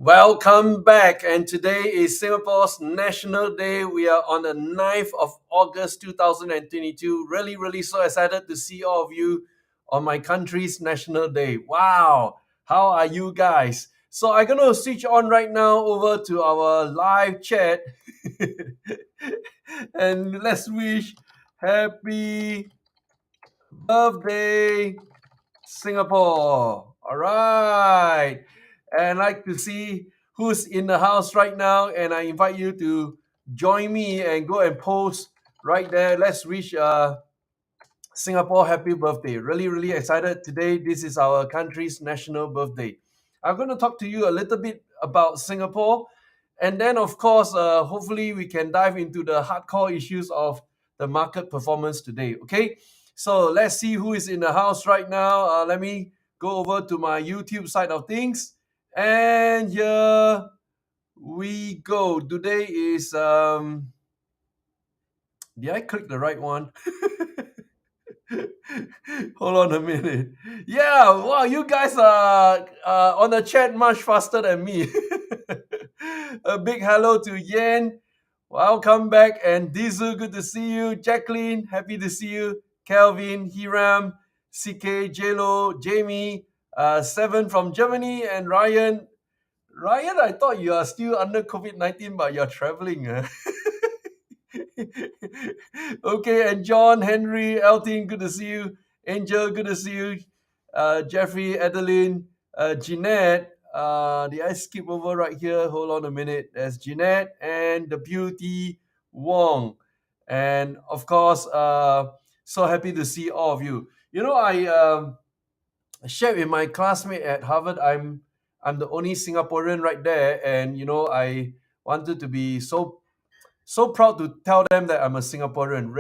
Welcome back, and today is Singapore's National Day. We are on the 9th of August 2022. Really so excited to see all of you on my country's National Day. Wow, how are you guys? So I'm going to switch on right now over to our live chat and let's wish happy birthday Singapore. All right. And I'd like to see who's in the house right now. And I invite you to join me and go and post right there. Let's wish Singapore happy birthday. Really excited today. This is our country's national birthday. I'm going to talk to you a little bit about Singapore. And then, of course, hopefully we can dive into the hardcore issues of the market performance today. Okay. So let's see who is in the house right now. Let me go over to my YouTube side of things. And here we go. Today is, did I click the right one? Hold on a minute. Yeah, wow, you guys are on the chat much faster than me. A big hello to Yen. Welcome back. And Dizu, good to see you. Jacqueline, happy to see you. Kelvin, Hiram, CK, JLo, Jamie, Seven from Germany, and Ryan. Ryan, I thought you are still under COVID-19, but you're traveling. Okay, and John, Henry, Elton, good to see you. Angel, good to see you. Jeffrey, Adeline, Jeanette. Did I skip over right here? Hold on a minute. There's Jeanette and the beauty Wong. And of course, so happy to see all of you. You know, I shared with my classmate at Harvard. I'm the only Singaporean right there, and I wanted to be so proud to tell them that I'm a Singaporean,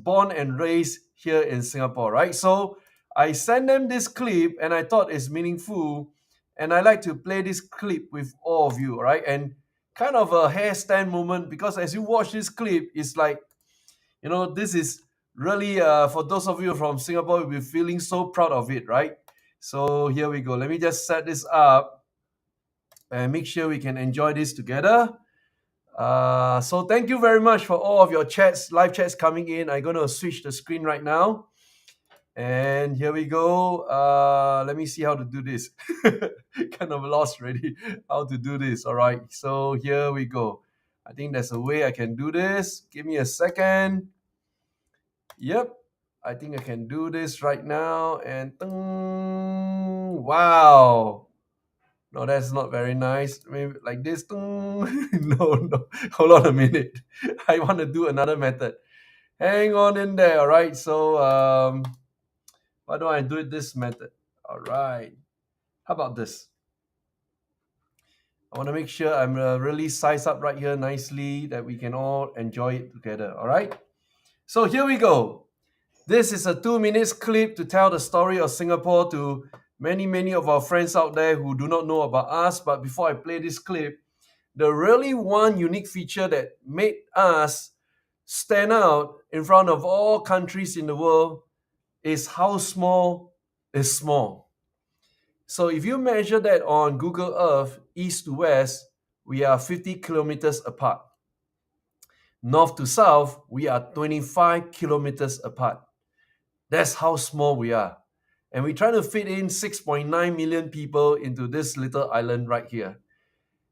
born and raised here in Singapore, right? So I sent them this clip and I thought it's meaningful. And I like to play this clip with all of you, right? And kind of a hairstand moment, because as you watch this clip, it's like, this is really, for those of you from Singapore, you'll be feeling so proud of it, right? So here we go. Let me just set this up and make sure we can enjoy this together. So thank you very much for all of your chats, live chats coming in. I'm going to switch the screen right now. And here we go. Let me see how to do this. Kind of lost already how to do this. All right. So here we go. I think there's a way I can do this. Give me a second. Yep. I think I can do this right now. And wow. No, that's not very nice. Maybe like this. No. Hold on a minute. I want to do another method. Hang on in there. All right. So why don't I do it this method? All right. How about this? I want to make sure I'm really sized up right here nicely that we can all enjoy it together. All right. So here we go. This is a 2 minutes clip to tell the story of Singapore to many of our friends out there who do not know about us. But before I play this clip, the really one unique feature that made us stand out in front of all countries in the world is how small is small. So if you measure that on Google Earth, east to west, we are 50 kilometers apart. North to south, we are 25 kilometers apart. That's how small we are. And we try to fit in 6.9 million people into this little island right here.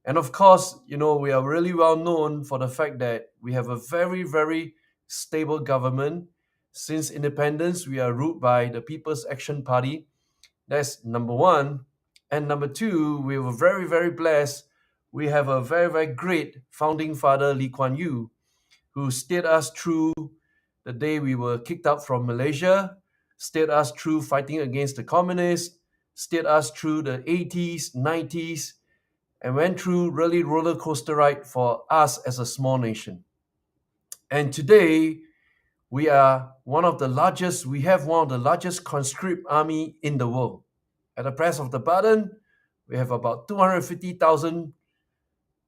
And of course, we are really well known for the fact that we have a very stable government. Since independence, we are ruled by the People's Action Party. That's number one. And number two, we were very blessed. We have a very great founding father, Lee Kuan Yew, who steered us through the day we were kicked out from Malaysia, steered us through fighting against the communists, steered us through the 80s, 90s, and went through really roller coaster ride for us as a small nation. And today, we have one of the largest conscript army in the world. At the press of the button, we have about 250,000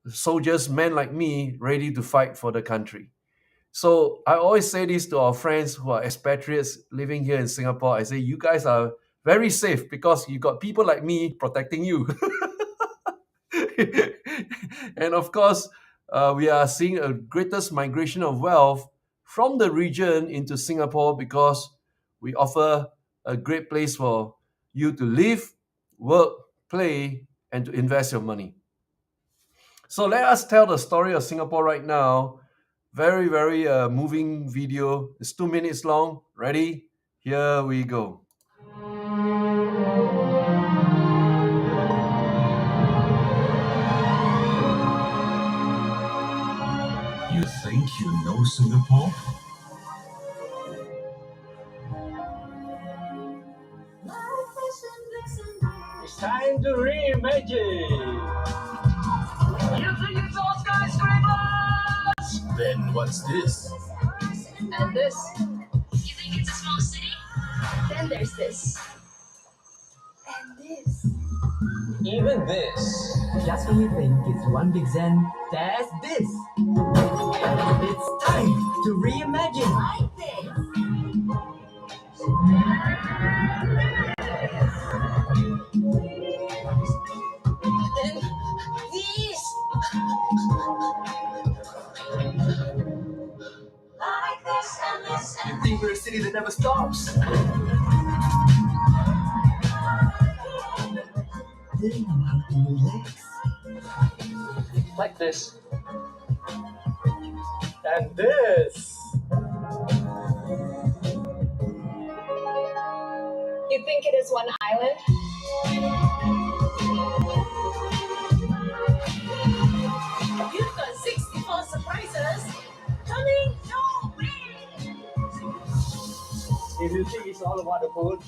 soldiers, men like me, ready to fight for the country. So I always say this to our friends who are expatriates living here in Singapore. I say, you guys are very safe because you got people like me protecting you. And of course, we are seeing a greatest migration of wealth from the region into Singapore because we offer a great place for you to live, work, play, and to invest your money. So let us tell the story of Singapore right now. Very, very moving video. It's 2 minutes long. Ready? Here we go. You think you know Singapore? It's time to reimagine. You think it's all skyscrapers? Then what's this? And this? You think it's a small city? Then there's this. And this. Even this. Just when you think it's one big Zen, there's this. It's time to reimagine. Like this. And this. Like this and this You and think we're a city that never stops? They know how to relax. Like this. And this. You think it is one island? You've got 64 surprises coming your way. If you think it's all about the food,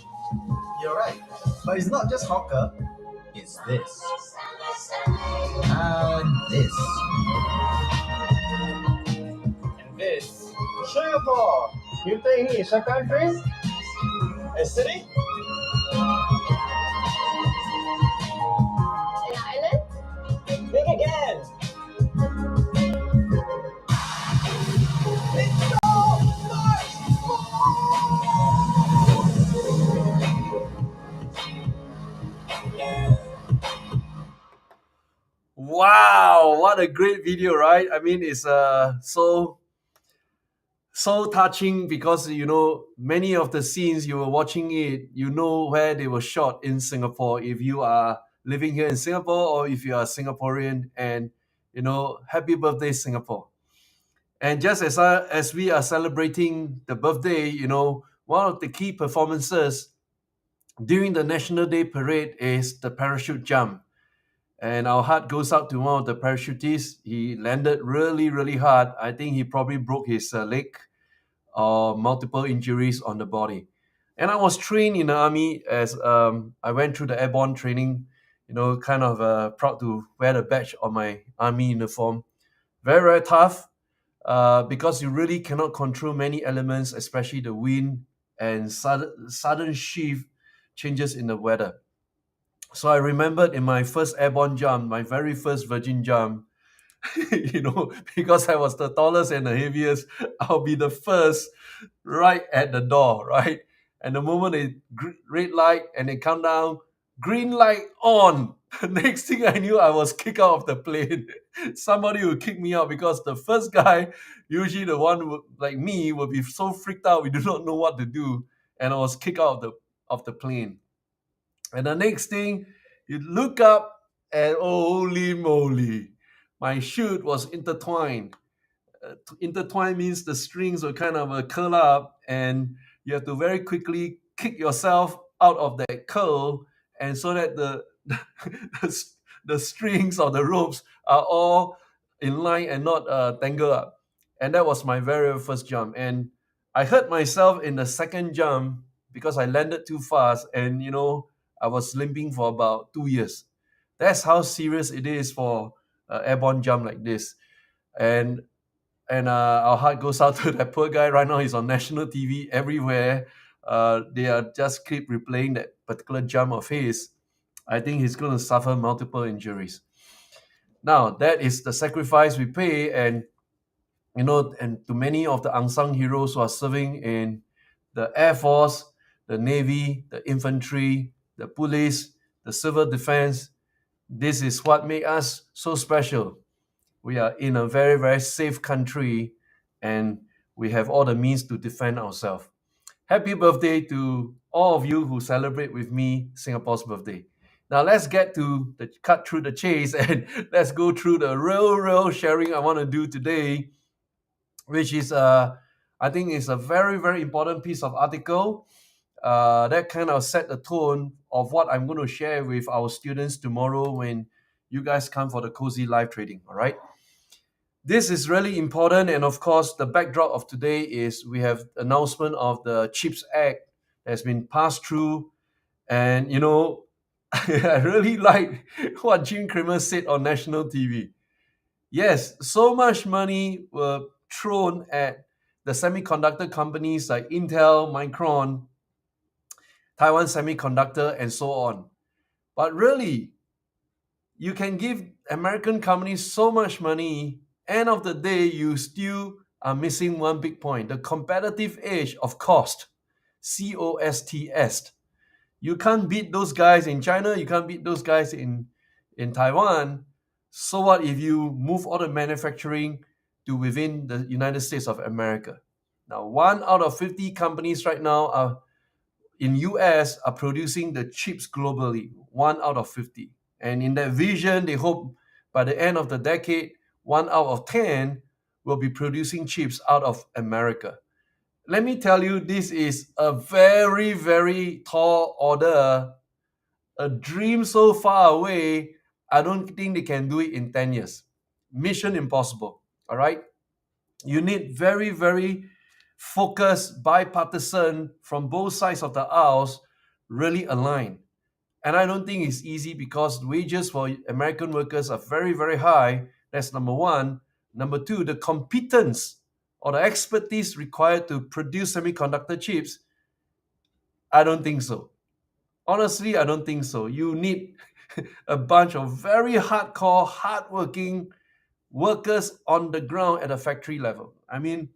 You're right. But it's not just hawker. It's this. And this. and this. Singapore. You think it's a country? A city? An island? Think again. Wow, what a great video, right? I mean, it's so touching because many of the scenes you were watching it, where they were shot in Singapore. If you are living here in Singapore or if you are Singaporean, and happy birthday, Singapore. And just as we are celebrating the birthday, one of the key performances during the National Day parade is the parachute jump. And our heart goes out to one of the parachutists. He landed really, really hard. I think he probably broke his leg or multiple injuries on the body. And I was trained in the army as I went through the airborne training, kind of proud to wear the badge on my army uniform. Very, very tough because you really cannot control many elements, especially the wind and sudden shift changes in the weather. So I remembered in my first airborne jump, my very first virgin jump, because I was the tallest and the heaviest, I'll be the first right at the door, right? And the moment it red light and it come down, green light on. The next thing I knew, I was kicked out of the plane. Somebody would kick me out because the first guy, usually the one like me, will be so freaked out we do not know what to do, and I was kicked out of the plane. And the next thing, you look up and holy moly, my chute was intertwined. Intertwine means the strings will kind of curl up, and you have to very quickly kick yourself out of that curl, and so that the strings or the ropes are all in line and not tangled up. And that was my very first jump. And I hurt myself in the second jump because I landed too fast, and I was limping for about 2 years. That's how serious it is for airborne jump like this. And our heart goes out to that poor guy. Right now he's on national TV everywhere. They are just keep replaying that particular jump of his. I think he's going to suffer multiple injuries. Now that is the sacrifice we pay, and and to many of the unsung heroes who are serving in the Air Force, the Navy, the infantry, the police, the civil defense. This is what makes us so special. we are in a very, very safe country and we have all the means to defend ourselves. Happy birthday to all of you who celebrate with me Singapore's birthday. Now let's get to the cut through the chase and let's go through the real sharing I want to do today, which is I think is a very, very important piece of article that kind of set the tone of what I'm going to share with our students tomorrow when you guys come for the cozy live trading. All right. This is really important, and of course, the backdrop of today is we have announcement of the CHIPS Act that's been passed through, and I really like what Jim Cramer said on national TV. Yes, so much money were thrown at the semiconductor companies like Intel, Micron, Taiwan Semiconductor, and so on. But really, you can give American companies so much money, end of the day, you still are missing one big point, the competitive edge of cost, COSTS. You can't beat those guys in China, you can't beat those guys in Taiwan. So what if you move all the manufacturing to within the United States of America? Now, 1 out of 50 companies right now are in US are producing the chips globally, 1 out of 50. And in that vision, they hope by the end of the decade, 1 out of 10 will be producing chips out of America. Let me tell you, this is a very, very tall order, a dream so far away. I don't think they can do it in 10 years. Mission impossible. All right. You need very, very focused, bipartisan from both sides of the aisles really align. And I don't think it's easy because wages for American workers are very, very high. That's number one. Number two, the competence or the expertise required to produce semiconductor chips, I don't think so. Honestly, I don't think so. You need a bunch of very hardcore, hardworking workers on the ground at a factory level. I mean,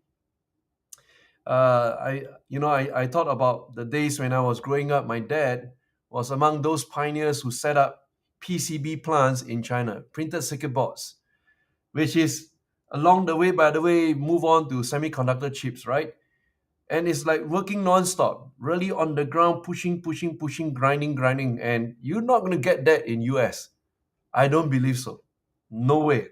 I thought about the days when I was growing up. My dad was among those pioneers who set up PCB plants in China, printed circuit boards, which is along the way, by the way, move on to semiconductor chips, right? And it's like working nonstop, really on the ground, pushing, grinding, and you're not going to get that in US. I don't believe so. No way.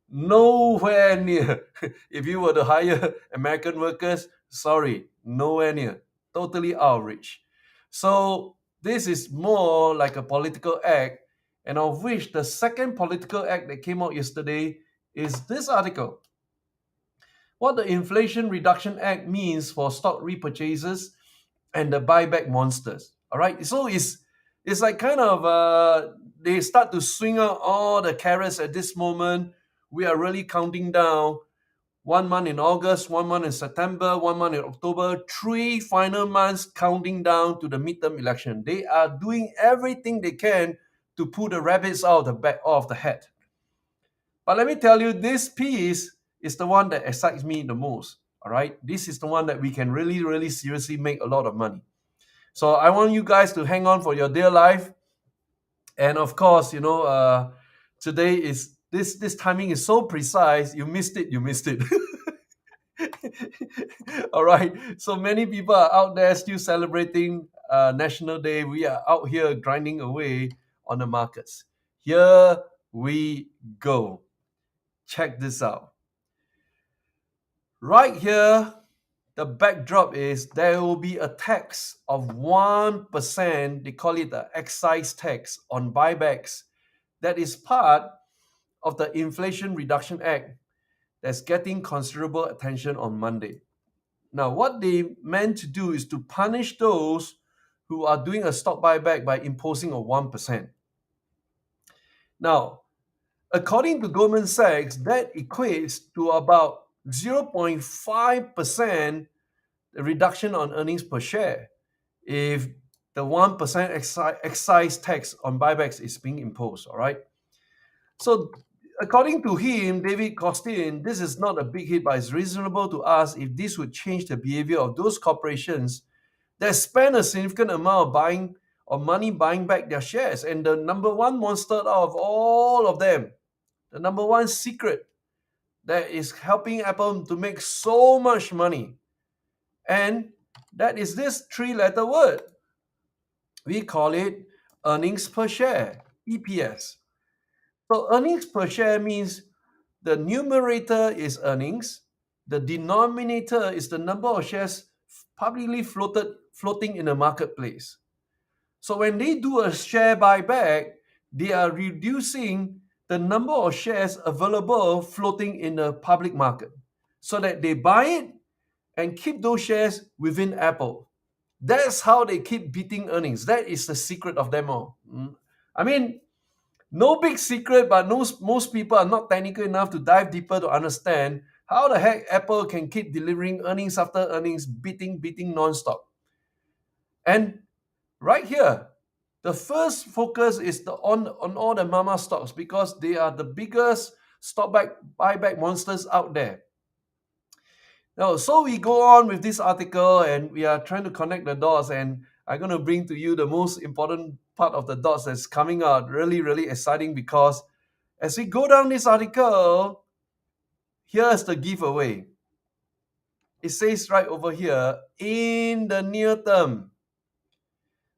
Nowhere near. If you were to hire American workers, sorry, nowhere near. Totally out of reach. So this is more like a political act, and of which the second political act that came out yesterday is this article. What the Inflation Reduction Act means for stock repurchases and the buyback monsters. All right, so it's like kind of they start to swing out all the carrots at this moment. We are really counting down 1 month in August, 1 month in September, 1 month in October, 3 final months counting down to the midterm election. They are doing everything they can to pull the rabbits out of the back of the hat. But let me tell you, this piece is the one that excites me the most. All right, this is the one that we can really, really seriously make a lot of money. So I want you guys to hang on for your dear life. And of course, today is this timing is so precise. You missed it. All right. So many people are out there still celebrating National Day. We are out here grinding away on the markets. Here we go. Check this out. Right here, the backdrop is there will be a tax of 1%. They call it the excise tax on buybacks. That is part of the Inflation Reduction Act that's getting considerable attention on Monday. Now, what they meant to do is to punish those who are doing a stock buyback by imposing a 1%. Now, according to Goldman Sachs, that equates to about 0.5% reduction on earnings per share if the 1% excise tax on buybacks is being imposed, all right? So according to him, David Costin, this is not a big hit, but it's reasonable to ask if this would change the behavior of those corporations that spend a significant amount of money buying back their shares. And the number one monster out of all of them, the number one secret that is helping Apple to make so much money. And that is this 3-letter word. We call it earnings per share, EPS. So earnings per share means the numerator is earnings, the denominator is the number of shares publicly floating in the marketplace. So when they do a share buyback, they are reducing the number of shares available floating in the public market so that they buy it and keep those shares within Apple. That's how they keep beating earnings. That is the secret of them all. I mean, no big secret, but most people are not technical enough to dive deeper to understand how the heck Apple can keep delivering earnings after earnings, beating nonstop. And right here, the first focus is on all the mama stocks because they are the biggest stock buyback monsters out there. Now, so we go on with this article and we are trying to connect the dots, and I'm going to bring to you the most important part of the dots that's coming out. Really, really exciting because as we go down this article, here's the giveaway. It says right over here, in the near term,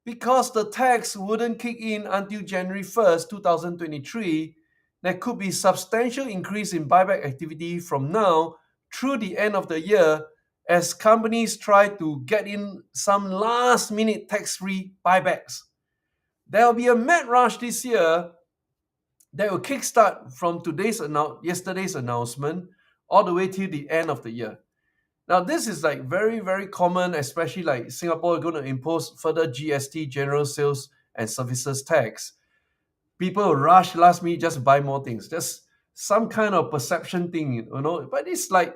because the tax wouldn't kick in until January 1st, 2023, there could be substantial increase in buyback activity from now through the end of the year as companies try to get in some last-minute tax-free buybacks. There will be a mad rush this year that will kickstart from yesterday's announcement all the way till the end of the year. Now, this is like very, very common, especially like Singapore is going to impose further GST, General Sales and Services Tax. People rush last minute just buy more things. Just some kind of perception thing, But it's like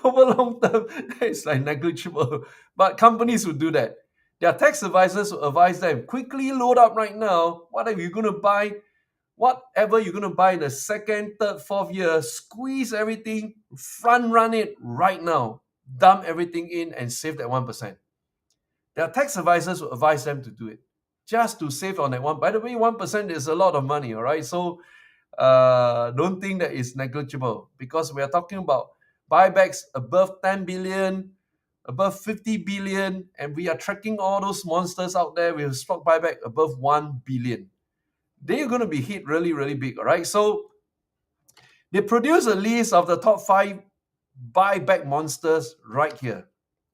over long term, it's like negligible. But companies will do that. Their tax advisors will advise them, quickly load up right now. Whatever you're going to buy in the second, third, fourth year, squeeze everything, front run it right now, dump everything in and save that 1%. Their tax advisors will advise them to do it just to save on that one. By the way, 1% is a lot of money, all right? So don't think that it's negligible because we are talking about buybacks above 10 billion, above 50 billion, and we are tracking all those monsters out there with stock buyback above 1 billion. They're going to be hit really, really big, all right? So they produce a list of the top 5 buyback monsters right here,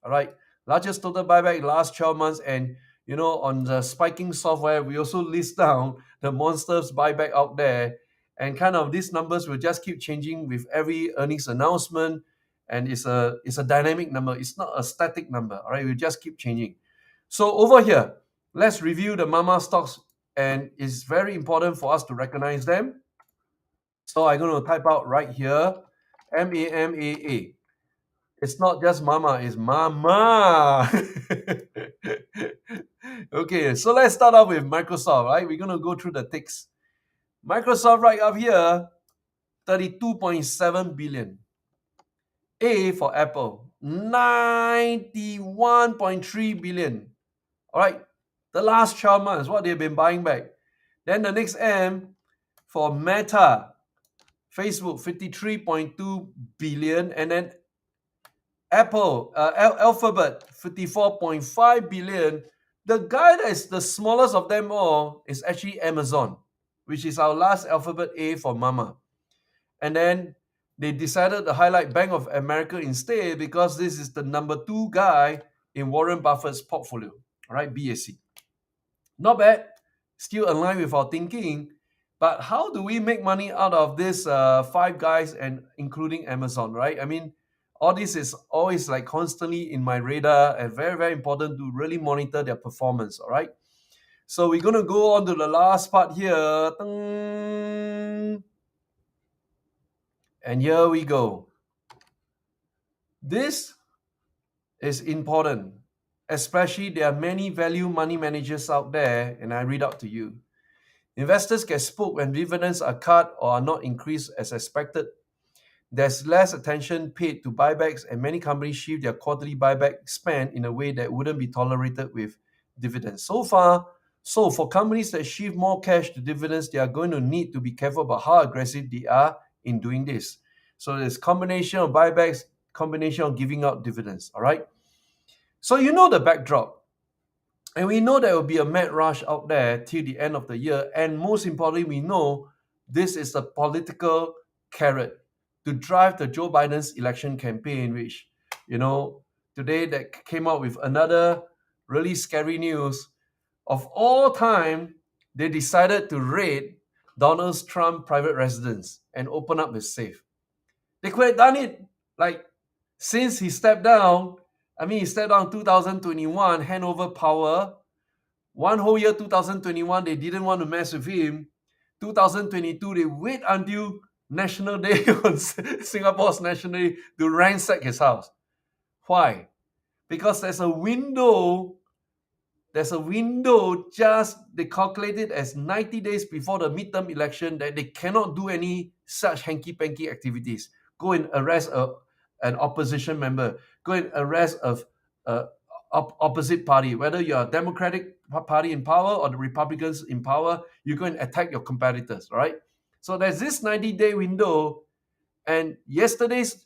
all right? Largest total buyback last 12 months. And, on the spiking software, we also list down the monsters buyback out there. And kind of these numbers will just keep changing with every earnings announcement. And it's a dynamic number. It's not a static number, all right? We'll just keep changing. So over here, let's review the mama stocks. And it's very important for us to recognize them. So I'm going to type out right here, MAMAA. It's not just mama, it's mama. Okay, so let's start off with Microsoft, right? We're going to go through the ticks. Microsoft right up here, 32.7 billion. A for Apple, 91.3 billion. All right, the last 12 months, what they've been buying back. Then the next M for Meta, Facebook, 53.2 billion. And then Apple, Alphabet, 54.5 billion. The guy that is the smallest of them all is actually Amazon, which is our last alphabet A for mama. And then they decided to highlight Bank of America instead because this is the number 2 guy in Warren Buffett's portfolio, all right, BAC. Not bad, still aligned with our thinking. But how do we make money out of this 5 guys and including Amazon, right? I mean, all this is always like constantly in my radar and very, very important to really monitor their performance, all right? So we're going to go on to the last part here. And here we go. This is important, especially there are many value money managers out there, and I read out to you. Investors get spooked when dividends are cut or are not increased as expected. There's less attention paid to buybacks, and many companies shift their quarterly buyback spend in a way that wouldn't be tolerated with dividends. So for companies that shift more cash to dividends, they are going to need to be careful about how aggressive they are in doing this. So there's combination of buybacks, combination of giving out dividends. All right. So you know the backdrop. And we know there will be a mad rush out there till the end of the year. And most importantly, we know this is a political carrot to drive the Joe Biden's election campaign, which, today that came out with another really scary news. Of all time, they decided to raid Donald Trump's private residence and open up his safe. They could have done it like since he stepped down. He stepped down in 2021, hand over power. One whole year, 2021, they didn't want to mess with him. 2022, they wait until National Day on Singapore's National Day to ransack his house. Why? Because there's a window just, they calculate it as 90 days before the midterm election that they cannot do any such hanky-panky activities. Go and arrest an opposition member. Go and arrest a opposite party. Whether you're a Democratic Party in power or the Republicans in power, you go and attack your competitors, right? So there's this 90-day window, and yesterday's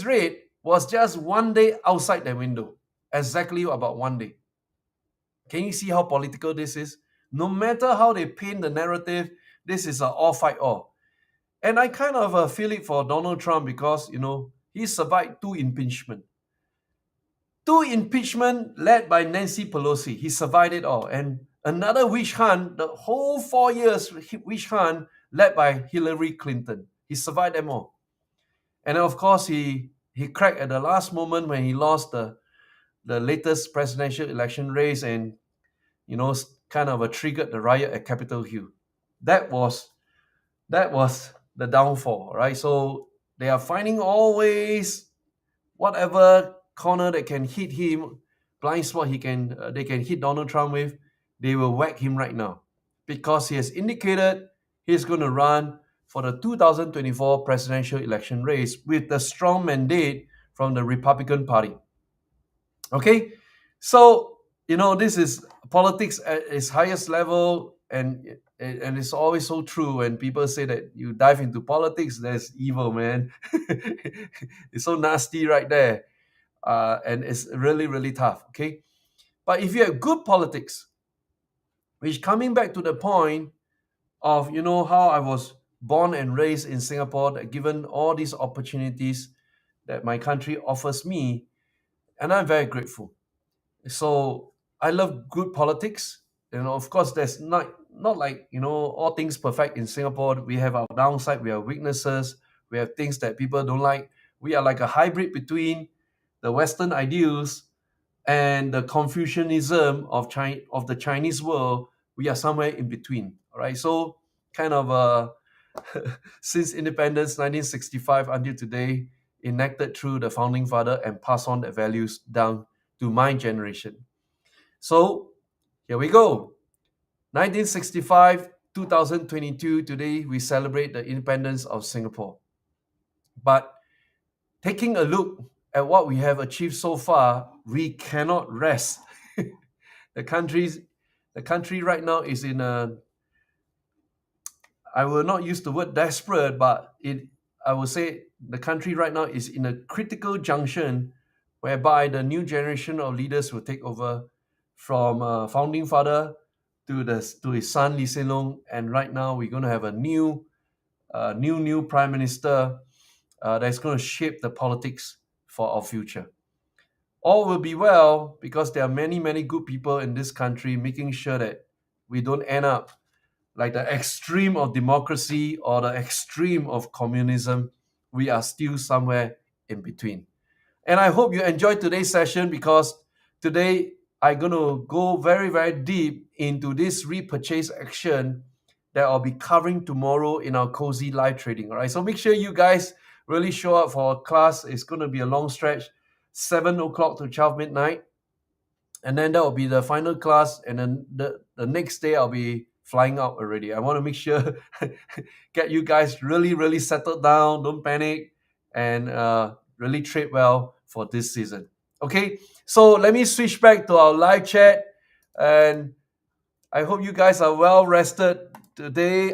raid was just 1 day outside that window. Exactly about 1 day. Can you see how political this is? No matter how they paint the narrative, this is an all fight all. And I kind of feel it for Donald Trump because, he survived two impeachment. Two impeachment led by Nancy Pelosi. He survived it all. And another witch hunt, the whole 4 years witch hunt led by Hillary Clinton. He survived them all. And of course, he cracked at the last moment when he lost the latest presidential election race and, kind of triggered the riot at Capitol Hill. That was the downfall, right? So they are finding always whatever corner that can hit him, blind spot they can hit Donald Trump with, they will whack him right now. Because he has indicated he's going to run for the 2024 presidential election race with the strong mandate from the Republican Party. Okay, so this is politics at its highest level, and it's always so true when people say that you dive into politics, there's evil, man. It's so nasty right there, and it's really, really tough. Okay, but if you have good politics, which coming back to the point of how I was born and raised in Singapore, that given all these opportunities that my country offers me, and I'm very grateful. So I love good politics. Of course, there's not like all things perfect in Singapore. We have our downside, we have weaknesses, we have things that people don't like. We are like a hybrid between the Western ideals and the Confucianism of the Chinese world. We are somewhere in between. All right. So kind of since independence 1965 until today, enacted through the founding father and pass on the values down to my generation. So here we go. 1965, 2022, today we celebrate the independence of Singapore. But taking a look at what we have achieved so far, we cannot rest. The country right now is in I will not use the word desperate, but I will say the country right now is in a critical junction whereby the new generation of leaders will take over from founding father to his son Lee Hsien Loong, and right now we're going to have a new prime minister that's going to shape the politics for our future. All will be well because there are many, many good people in this country making sure that we don't end up like the extreme of democracy or the extreme of communism. We are still somewhere in between. And I hope you enjoyed today's session because today I'm going to go very, very deep into this repurchase action that I'll be covering tomorrow in our cozy live trading. All right. So make sure you guys really show up for our class. It's going to be a long stretch, 7 o'clock to 12 midnight. And then that will be the final class. And then the next day I'll be flying out already. I want to make sure get you guys really, really settled down. Don't panic and really trade well for this season. Okay, so let me switch back to our live chat, and I hope you guys are well rested today.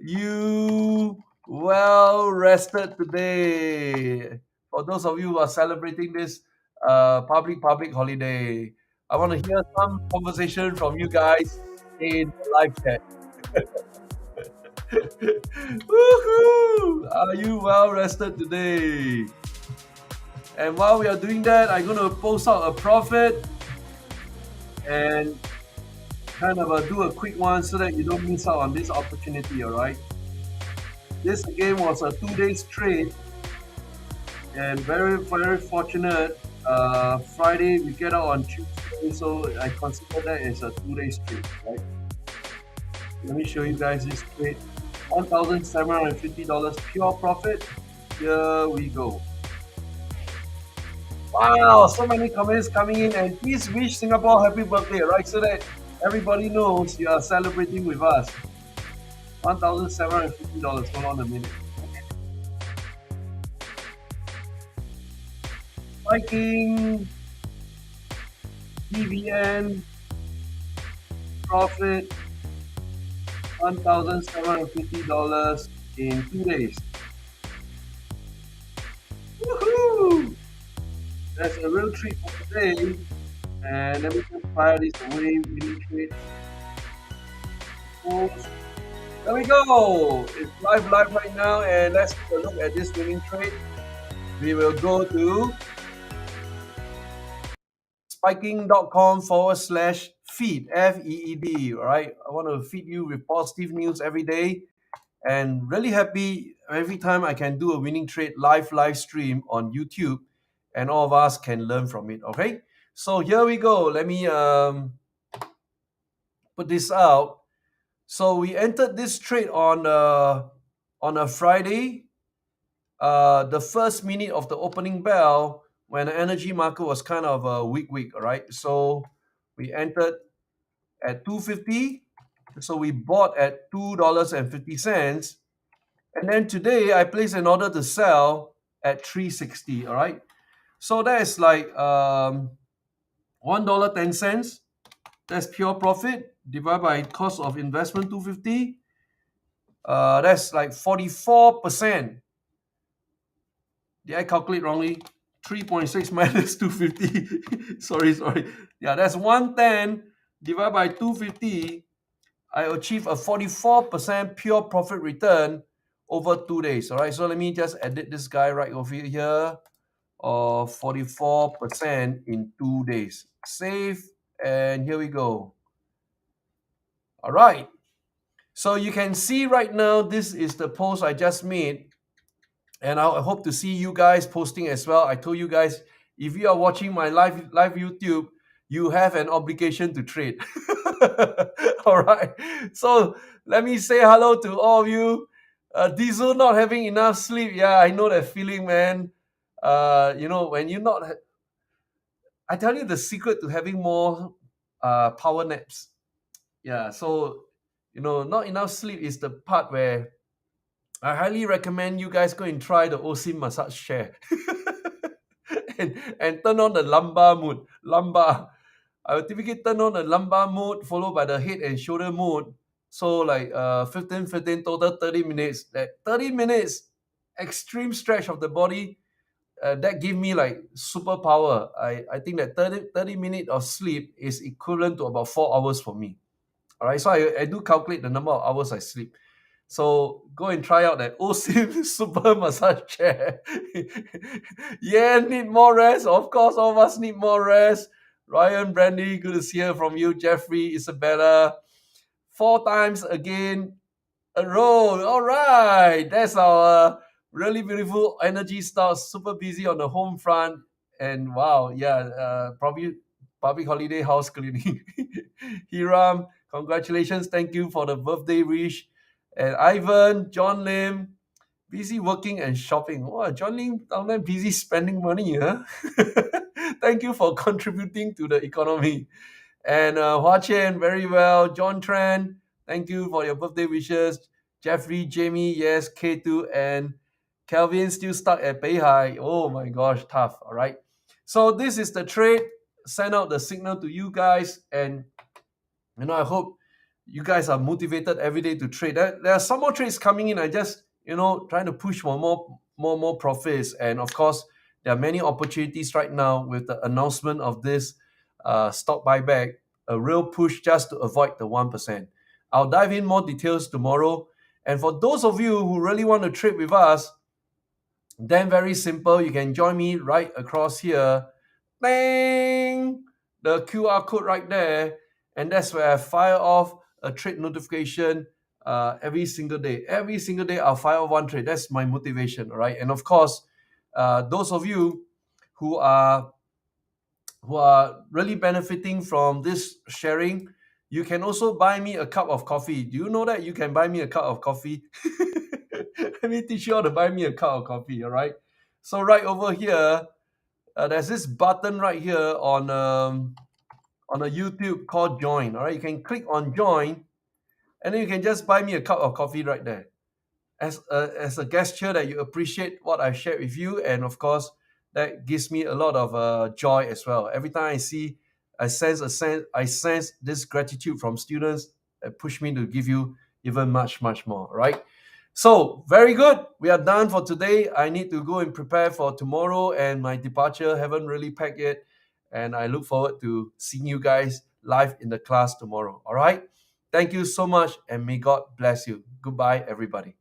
You well rested today. For those of you who are celebrating this public holiday, I want to hear some conversation from you guys in the live chat. Woohoo! Are you well rested today? And while we are doing that, I'm going to post out a profit and kind of do a quick one so that you don't miss out on this opportunity, all right? This again was a 2 day trade and very, very fortunate. Friday we get out on Tuesday, so I consider that as a 2 day trade, right? Let me show you guys this trade. $1,750 pure profit. Here we go. Wow, so many comments coming in, and please wish Singapore happy birthday, right? So that everybody knows you are celebrating with us. $1,750. Hold on a minute. Viking, TVN, profit, $1,750 in 2 days. Woohoo! That's a real treat for today. And let me just fire this away, winning trade. There we go. It's live right now, and let's take a look at this winning trade. We will go to spiking.com/feed, FEED, all right? I want to feed you with positive news every day, and really happy every time I can do a winning trade live stream on YouTube, and all of us can learn from it, okay? So here we go. Let me put this out. So we entered this trade on a Friday, the first minute of the opening bell, when the energy market was kind of a weak, all right? So we entered at 250. So we bought at $2.50. And then today I placed an order to sell at 360, all right? So that is like $1.10. That's pure profit divided by cost of investment 250. That's like 44%. Did I calculate wrongly? 3.6 minus 250. sorry. Yeah, that's 110 divided by 250. I achieve a 44% pure profit return over 2 days. All right, so let me just edit this guy right over here. Of 44% in 2 days. Save, and here we go. All right. So you can see right now, this is the post I just made. And I hope to see you guys posting as well. I told you guys, if you are watching my live YouTube, you have an obligation to trade. All right. So let me say hello to all of you. Diesel not having enough sleep. Yeah, I know that feeling, man. When you're not, I tell you the secret to having more power naps. Yeah. So, not enough sleep is the part where I highly recommend you guys go and try the OSIM massage chair. and turn on the lumbar mode. Lumbar. I will typically turn on the lumbar mode followed by the head and shoulder mode. So like 15, total 30 minutes. That 30 minutes extreme stretch of the body, that give me like superpower. I think that 30 minutes of sleep is equivalent to about 4 hours for me. All right, so I do calculate the number of hours I sleep. So go and try out that OSIM super massage chair. Yeah, need more rest. Of course, all of us need more rest. Ryan, Brandy, good to hear from you. Jeffrey, Isabella, 4 times again a row. All right, that's our really beautiful energy stars. Super busy on the home front, and wow, yeah, probably public holiday house cleaning. Hiram, congratulations! Thank you for the birthday wish. And Ivan, John Lim, busy working and shopping. Wow, John Lim down there busy spending money, huh? Thank you for contributing to the economy. And Hua Chen, very well. John Tran, thank you for your birthday wishes. Jeffrey, Jamie, yes. K2, and Kelvin still stuck at Beihai. Oh my gosh, tough. All right. So this is the trade. Send out the signal to you guys, and I hope you guys are motivated every day to trade. There are some more trades coming in. I just, trying to push for more profits. And of course, there are many opportunities right now with the announcement of this stock buyback, a real push just to avoid the 1%. I'll dive in more details tomorrow. And for those of you who really want to trade with us, then very simple. You can join me right across here. Bang! The QR code right there. And that's where I fire off a trade notification every single day. Every single day, I'll fire off one trade. That's my motivation, all right? And of course, those of you who are really benefiting from this sharing, you can also buy me a cup of coffee. Do you know that you can buy me a cup of coffee? Let me teach you how to buy me a cup of coffee, all right? So right over here, there's this button right here on a YouTube called Join, all right? You can click on Join, and then you can just buy me a cup of coffee right there as a gesture that you appreciate what I've shared with you. And of course, that gives me a lot of joy as well. Every time I sense this gratitude from students that push me to give you even much more, right? So very good. We are done for today. I need to go and prepare for tomorrow and my departure. Haven't really packed yet. And I look forward to seeing you guys live in the class tomorrow. All right. Thank you so much, and may God bless you. Goodbye, everybody.